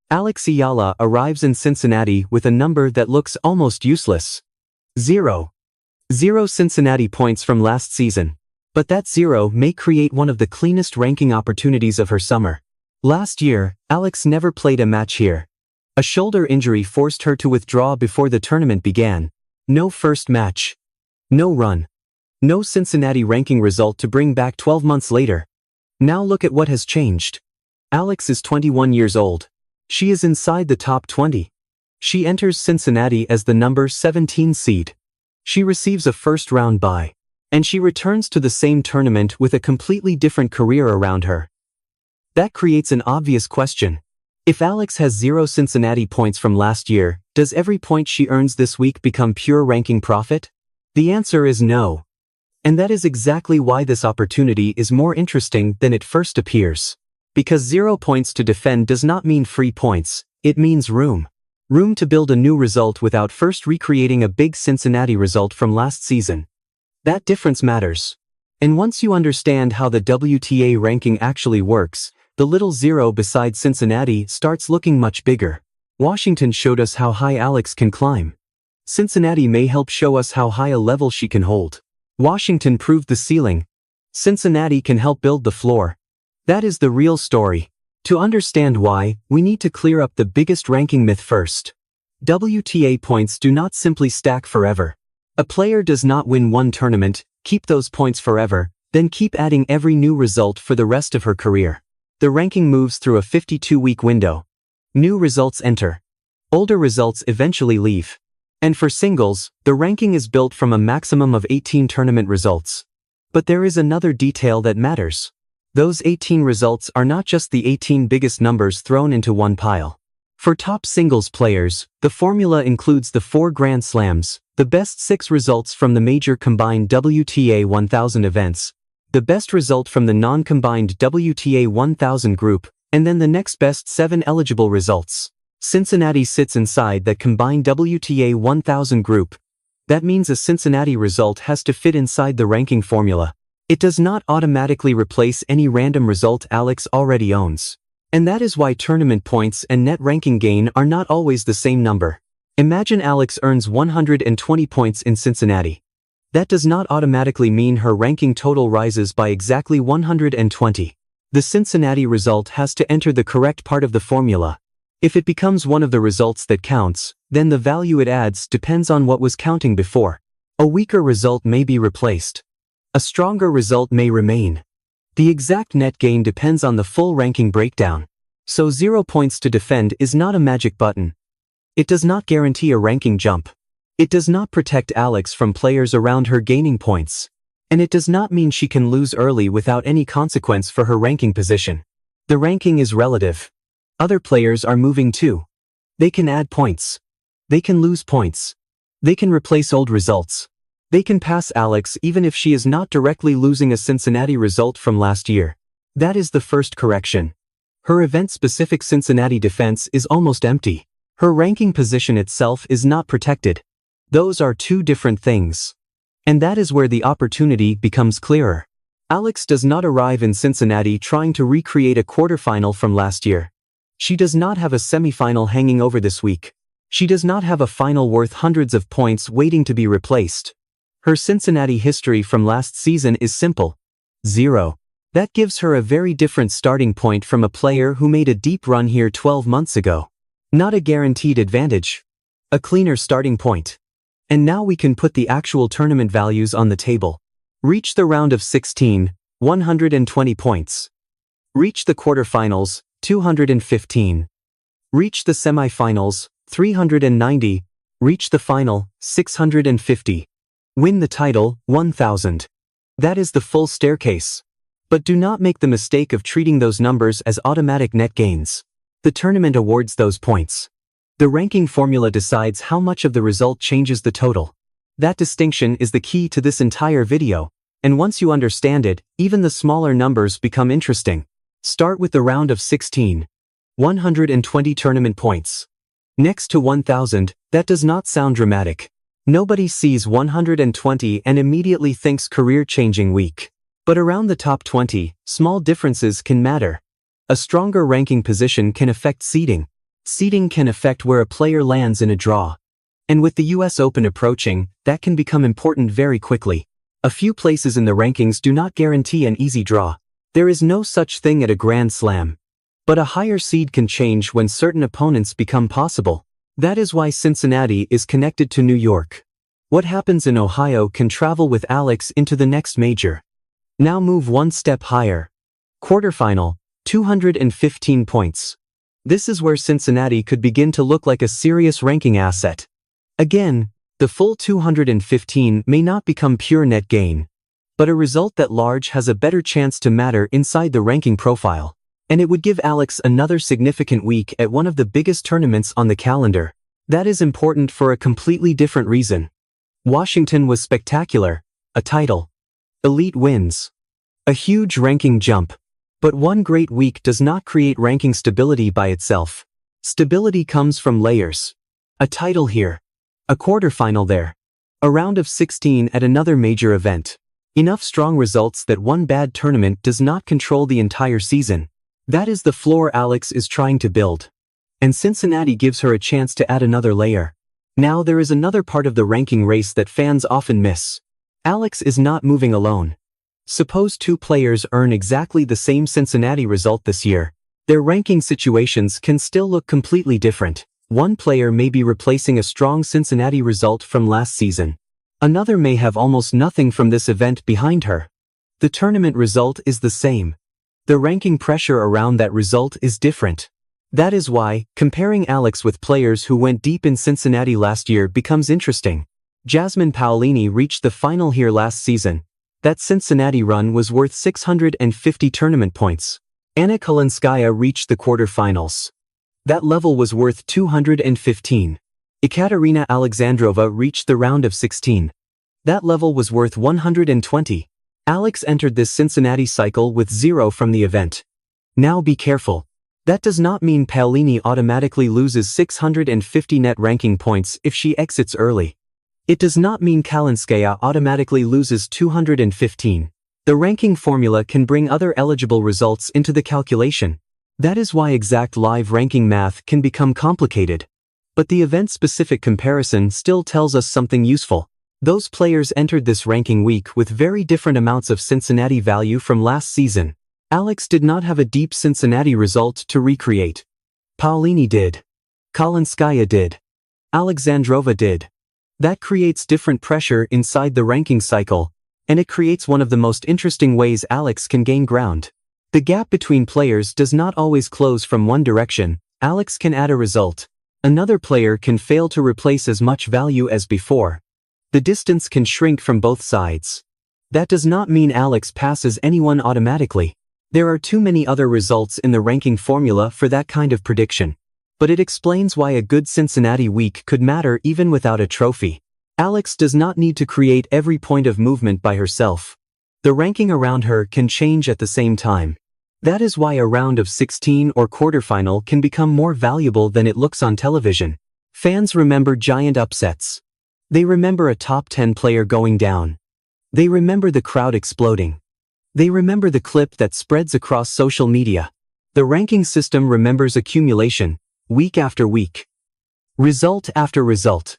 Alex Eala arrives in Cincinnati with a number that looks almost useless. 0. 0 Cincinnati points from last season. But that 0 may create one of the cleanest ranking opportunities of her summer. Last year, Alex never played a match here. A shoulder injury forced her to withdraw before the tournament began. No first match. No run. No Cincinnati ranking result to bring back 12 months later. Now look at what has changed. Alex is 21 years old. She is inside the top 20. She enters Cincinnati as the number 17 seed. She receives a first-round bye. And she returns to the same tournament with a completely different career around her. That creates an obvious question. If Alex has 0 Cincinnati points from last year, does every point she earns this week become pure ranking profit? The answer is no. And that is exactly why this opportunity is more interesting than it first appears. Because 0 points to defend does not mean free points, it means room. Room to build a new result without first recreating a big Cincinnati result from last season. That difference matters. And once you understand how the WTA ranking actually works, the little 0 beside Cincinnati starts looking much bigger. Washington showed us how high Alex can climb. Cincinnati may help show us how high a level she can hold. Washington proved the ceiling. Cincinnati can help build the floor. That is the real story. To understand why, we need to clear up the biggest ranking myth first. WTA points do not simply stack forever. A player does not win one tournament, keep those points forever, then keep adding every new result for the rest of her career. The ranking moves through a 52-week window. New results enter. Older results eventually leave. And for singles, the ranking is built from a maximum of 18 tournament results. But there is another detail that matters. Those 18 results are not just the 18 biggest numbers thrown into one pile. For top singles players, the formula includes the 4 Grand Slams, the best 6 results from the major combined WTA 1000 events, the best result from the non-combined WTA 1000 group, and then the next best 7 eligible results. Cincinnati sits inside that combined WTA 1000 group. That means a Cincinnati result has to fit inside the ranking formula. It does not automatically replace any random result Alex already owns. And that is why tournament points and net ranking gain are not always the same number. Imagine Alex earns 120 points in Cincinnati. That does not automatically mean her ranking total rises by exactly 120. The Cincinnati result has to enter the correct part of the formula. If it becomes one of the results that counts, then the value it adds depends on what was counting before. A weaker result may be replaced. A stronger result may remain. The exact net gain depends on the full ranking breakdown. So 0 points to defend is not a magic button. It does not guarantee a ranking jump. It does not protect Alex from players around her gaining points. And it does not mean she can lose early without any consequence for her ranking position. The ranking is relative. Other players are moving too. They can add points. They can lose points. They can replace old results. They can pass Alex even if she is not directly losing a Cincinnati result from last year. That is the first correction. Her event-specific Cincinnati defense is almost empty. Her ranking position itself is not protected. Those are two different things. And that is where the opportunity becomes clearer. Alex does not arrive in Cincinnati trying to recreate a quarterfinal from last year. She does not have a semifinal hanging over this week. She does not have a final worth hundreds of points waiting to be replaced. Her Cincinnati history from last season is simple. 0. That gives her a very different starting point from a player who made a deep run here 12 months ago. Not a guaranteed advantage. A cleaner starting point. And now we can put the actual tournament values on the table. Reach the round of 16, 120 points. Reach the quarterfinals, 215. Reach the semifinals, 390. Reach the final, 650. Win the title, 1000. That is the full staircase. But do not make the mistake of treating those numbers as automatic net gains. The tournament awards those points. The ranking formula decides how much of the result changes the total. That distinction is the key to this entire video. And once you understand it, even the smaller numbers become interesting. Start with the round of 16. 120 tournament points. Next to 1000, that does not sound dramatic. Nobody sees 120 and immediately thinks career-changing week. But around the top 20, small differences can matter. A stronger ranking position can affect seeding. Seeding can affect where a player lands in a draw. And with the US Open approaching, that can become important very quickly. A few places in the rankings do not guarantee an easy draw. There is no such thing at a Grand Slam. But a higher seed can change when certain opponents become possible. That is why Cincinnati is connected to New York. What happens in Ohio can travel with Alex into the next major. Now move one step higher. Quarterfinal, 215 points. This is where Cincinnati could begin to look like a serious ranking asset. Again, the full 215 may not become pure net gain. But a result that large has a better chance to matter inside the ranking profile. And it would give Alex another significant week at one of the biggest tournaments on the calendar. That is important for a completely different reason. Washington was spectacular. A title. Elite wins. A huge ranking jump. But one great week does not create ranking stability by itself. Stability comes from layers. A title here. A quarterfinal there. A round of 16 at another major event. Enough strong results that one bad tournament does not control the entire season. That is the floor Alex is trying to build. And Cincinnati gives her a chance to add another layer. Now there is another part of the ranking race that fans often miss. Alex is not moving alone. Suppose two players earn exactly the same Cincinnati result this year. Their ranking situations can still look completely different. One player may be replacing a strong Cincinnati result from last season. Another may have almost nothing from this event behind her. The tournament result is the same. The ranking pressure around that result is different. That is why, comparing Alex with players who went deep in Cincinnati last year becomes interesting. Jasmine Paolini reached the final here last season. That Cincinnati run was worth 650 tournament points. Anna Kalinskaya reached the quarterfinals. That level was worth 215. Ekaterina Alexandrova reached the round of 16. That level was worth 120. Alex entered this Cincinnati cycle with 0 from the event. Now be careful. That does not mean Paolini automatically loses 650 net ranking points if she exits early. It does not mean Kalinskaya automatically loses 215. The ranking formula can bring other eligible results into the calculation. That is why exact live ranking math can become complicated. But the event-specific comparison still tells us something useful. Those players entered this ranking week with very different amounts of Cincinnati value from last season. Alex did not have a deep Cincinnati result to recreate. Paolini did. Kalinskaya did. Alexandrova did. That creates different pressure inside the ranking cycle, and it creates one of the most interesting ways Alex can gain ground. The gap between players does not always close from one direction. Alex can add a result. Another player can fail to replace as much value as before. The distance can shrink from both sides. That does not mean Alex passes anyone automatically. There are too many other results in the ranking formula for that kind of prediction. But it explains why a good Cincinnati week could matter even without a trophy. Alex does not need to create every point of movement by herself. The ranking around her can change at the same time. That is why a round of 16 or quarterfinal can become more valuable than it looks on television. Fans remember giant upsets. They remember a top 10 player going down. They remember the crowd exploding. They remember the clip that spreads across social media. The ranking system remembers accumulation, week after week. Result after result.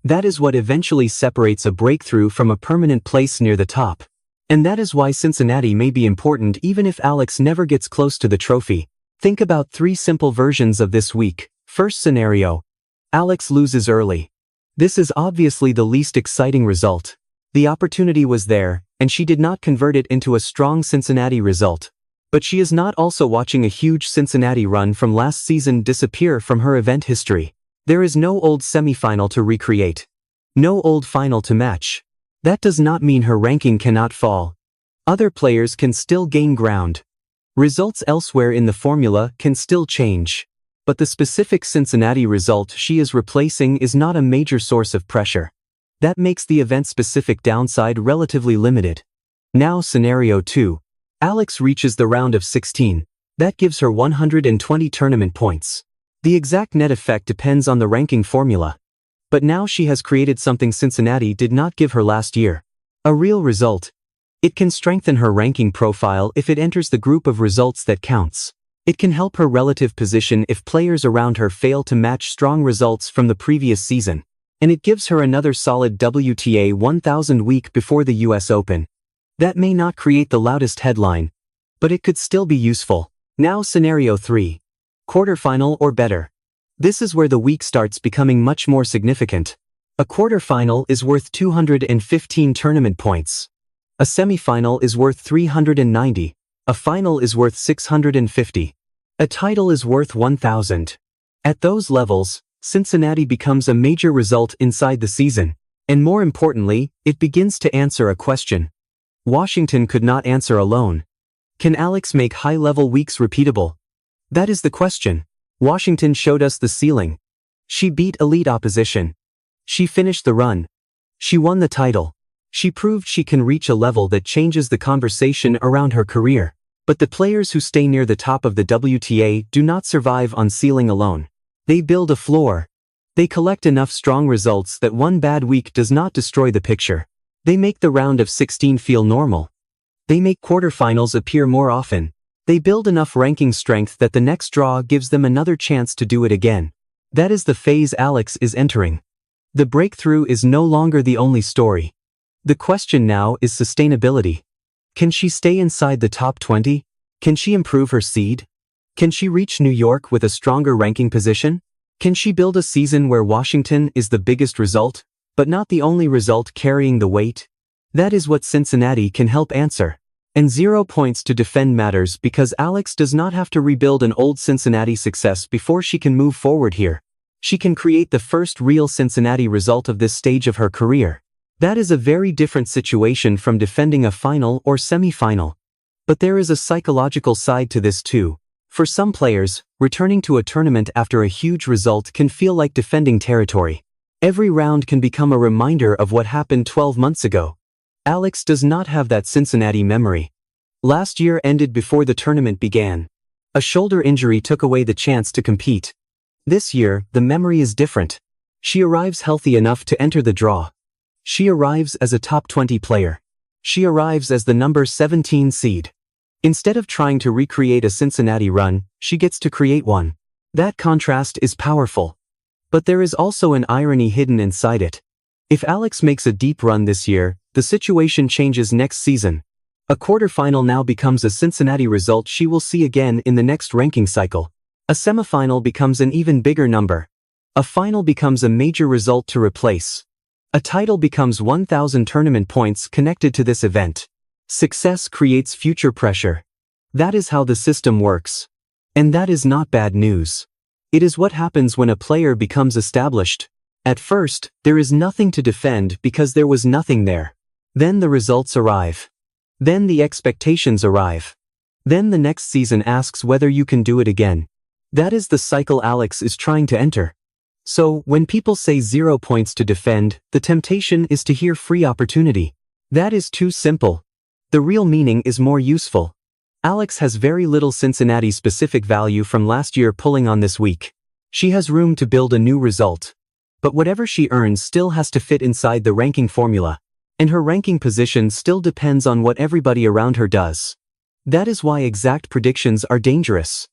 That is what eventually separates a breakthrough from a permanent place near the top. And that is why Cincinnati may be important even if Alex never gets close to the trophy. Think about 3 simple versions of this week. First scenario. Alex loses early. This is obviously the least exciting result. The opportunity was there, and she did not convert it into a strong Cincinnati result. But she is not also watching a huge Cincinnati run from last season disappear from her event history. There is no old semifinal to recreate. No old final to match. That does not mean her ranking cannot fall. Other players can still gain ground. Results elsewhere in the formula can still change. But the specific Cincinnati result she is replacing is not a major source of pressure. That makes the event-specific downside relatively limited. Now scenario 2. Alex reaches the round of 16. That gives her 120 tournament points. The exact net effect depends on the ranking formula. But now she has created something Cincinnati did not give her last year. A real result. It can strengthen her ranking profile if it enters the group of results that counts. It can help her relative position if players around her fail to match strong results from the previous season, and it gives her another solid WTA 1000 week before the US Open. That may not create the loudest headline, but it could still be useful. Now Scenario 3. Quarterfinal or better. This is where the week starts becoming much more significant. A quarterfinal is worth 215 tournament points. A semifinal is worth 390. A final is worth 650. A title is worth 1,000. At those levels, Cincinnati becomes a major result inside the season, and more importantly, it begins to answer a question Washington could not answer alone. Can Alex make high-level weeks repeatable? That is the question. Washington showed us the ceiling. She beat elite opposition. She finished the run. She won the title. She proved she can reach a level that changes the conversation around her career. But the players who stay near the top of the WTA do not survive on ceiling alone. They build a floor. They collect enough strong results that one bad week does not destroy the picture. They make the round of 16 feel normal. They make quarterfinals appear more often. They build enough ranking strength that the next draw gives them another chance to do it again. That is the phase Alex is entering. The breakthrough is no longer the only story. The question now is sustainability. Can she stay inside the top 20? Can she improve her seed? Can she reach New York with a stronger ranking position? Can she build a season where Washington is the biggest result, but not the only result carrying the weight? That is what Cincinnati can help answer. And 0 points to defend matters because Alex does not have to rebuild an old Cincinnati success before she can move forward here. She can create the first real Cincinnati result of this stage of her career. That is a very different situation from defending a final or semi-final. But there is a psychological side to this too. For some players, returning to a tournament after a huge result can feel like defending territory. Every round can become a reminder of what happened 12 months ago. Alex does not have that Cincinnati memory. Last year ended before the tournament began. A shoulder injury took away the chance to compete. This year, the memory is different. She arrives healthy enough to enter the draw. She arrives as a top 20 player. She arrives as the number 17 seed. Instead of trying to recreate a Cincinnati run, she gets to create one. That contrast is powerful. But there is also an irony hidden inside it. If Alex makes a deep run this year, the situation changes next season. A quarterfinal now becomes a Cincinnati result she will see again in the next ranking cycle. A semifinal becomes an even bigger number. A final becomes a major result to replace. A title becomes 1,000 tournament points connected to this event. Success creates future pressure. That is how the system works. And that is not bad news. It is what happens when a player becomes established. At first, there is nothing to defend because there was nothing there. Then the results arrive. Then the expectations arrive. Then the next season asks whether you can do it again. That is the cycle Alex is trying to enter. So, when people say 0 points to defend, the temptation is to hear free opportunity. That is too simple. The real meaning is more useful. Alex has very little Cincinnati-specific value from last year pulling on this week. She has room to build a new result. But whatever she earns still has to fit inside the ranking formula. And her ranking position still depends on what everybody around her does. That is why exact predictions are dangerous.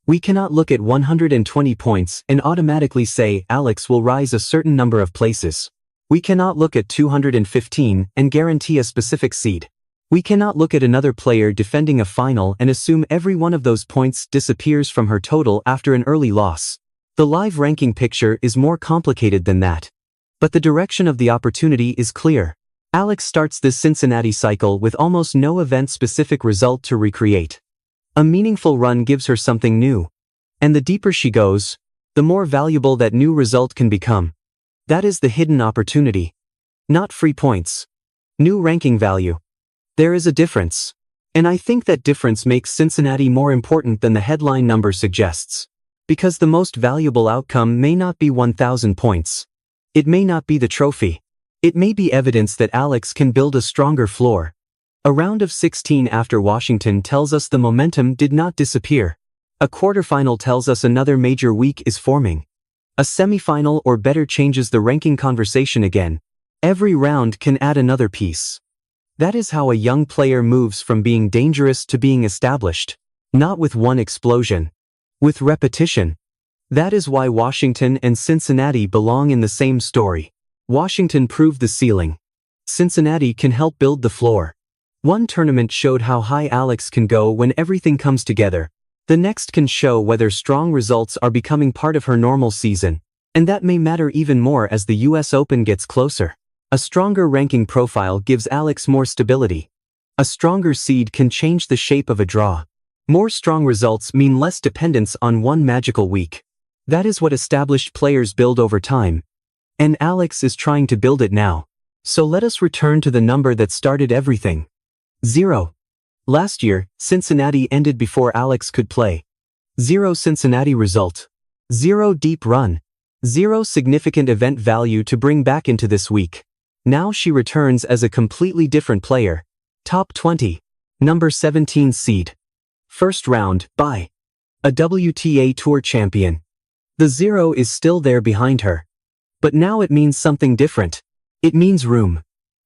We cannot look at 120 points and automatically say Alex will rise a certain number of places. We cannot look at 215 and guarantee a specific seed. We cannot look at another player defending a final and assume every one of those points disappears from her total after an early loss. The live ranking picture is more complicated than that. But the direction of the opportunity is clear. Alex starts this Cincinnati cycle with almost no event-specific result to recreate. A meaningful run gives her something new. And the deeper she goes, the more valuable that new result can become. That is the hidden opportunity. Not free points. New ranking value. There is a difference. And I think that difference makes Cincinnati more important than the headline number suggests. Because the most valuable outcome may not be 1,000 points. It may not be the trophy. It may be evidence that Alex can build a stronger floor. A round of 16 after Washington tells us the momentum did not disappear. A quarterfinal tells us another major week is forming. A semifinal or better changes the ranking conversation again. Every round can add another piece. That is how a young player moves from being dangerous to being established. Not with one explosion. With repetition. That is why Washington and Cincinnati belong in the same story. Washington proved the ceiling. Cincinnati can help build the floor. One tournament showed how high Alex can go when everything comes together. The next can show whether strong results are becoming part of her normal season. And that may matter even more as the US Open gets closer. A stronger ranking profile gives Alex more stability. A stronger seed can change the shape of a draw. More strong results mean less dependence on one magical week. That is what established players build over time. And Alex is trying to build it now. So let us return to the number that started everything. 0. Last year, Cincinnati ended before Alex could play. 0 Cincinnati result. 0 deep run. 0 significant event value to bring back into this week. Now she returns as a completely different player. Top 20. Number 17 seed. First round, bye. A WTA Tour champion. The 0 is still there behind her. But now it means something different. It means room.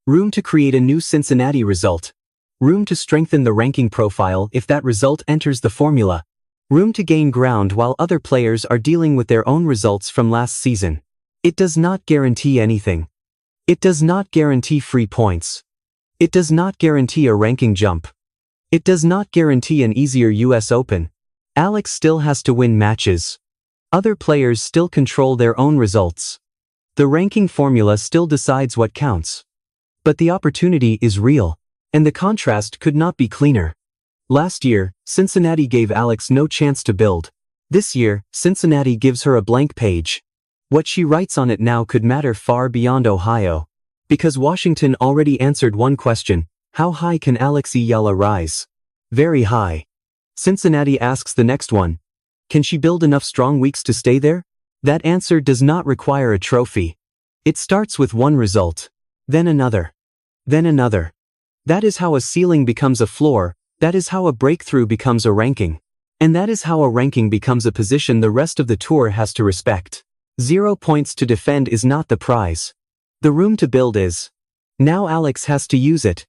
Room to create a new Cincinnati result. Room to strengthen the ranking profile if that result enters the formula. Room to gain ground while other players are dealing with their own results from last season. It does not guarantee anything. It does not guarantee free points. It does not guarantee a ranking jump. It does not guarantee an easier US Open. Alex still has to win matches. Other players still control their own results. The ranking formula still decides what counts. But the opportunity is real, and the contrast could not be cleaner. Last year, Cincinnati gave Alex no chance to build. This year, Cincinnati gives her a blank page. What she writes on it now could matter far beyond Ohio. Because Washington already answered one question: how high can Alex Eala rise? Very high. Cincinnati asks the next one: can she build enough strong weeks to stay there? That answer does not require a trophy. It starts with one result. Then another. Then another. That is how a ceiling becomes a floor. That is how a breakthrough becomes a ranking. And that is how a ranking becomes a position the rest of the tour has to respect. 0 points to defend is not the prize. The room to build is. Now Alex has to use it.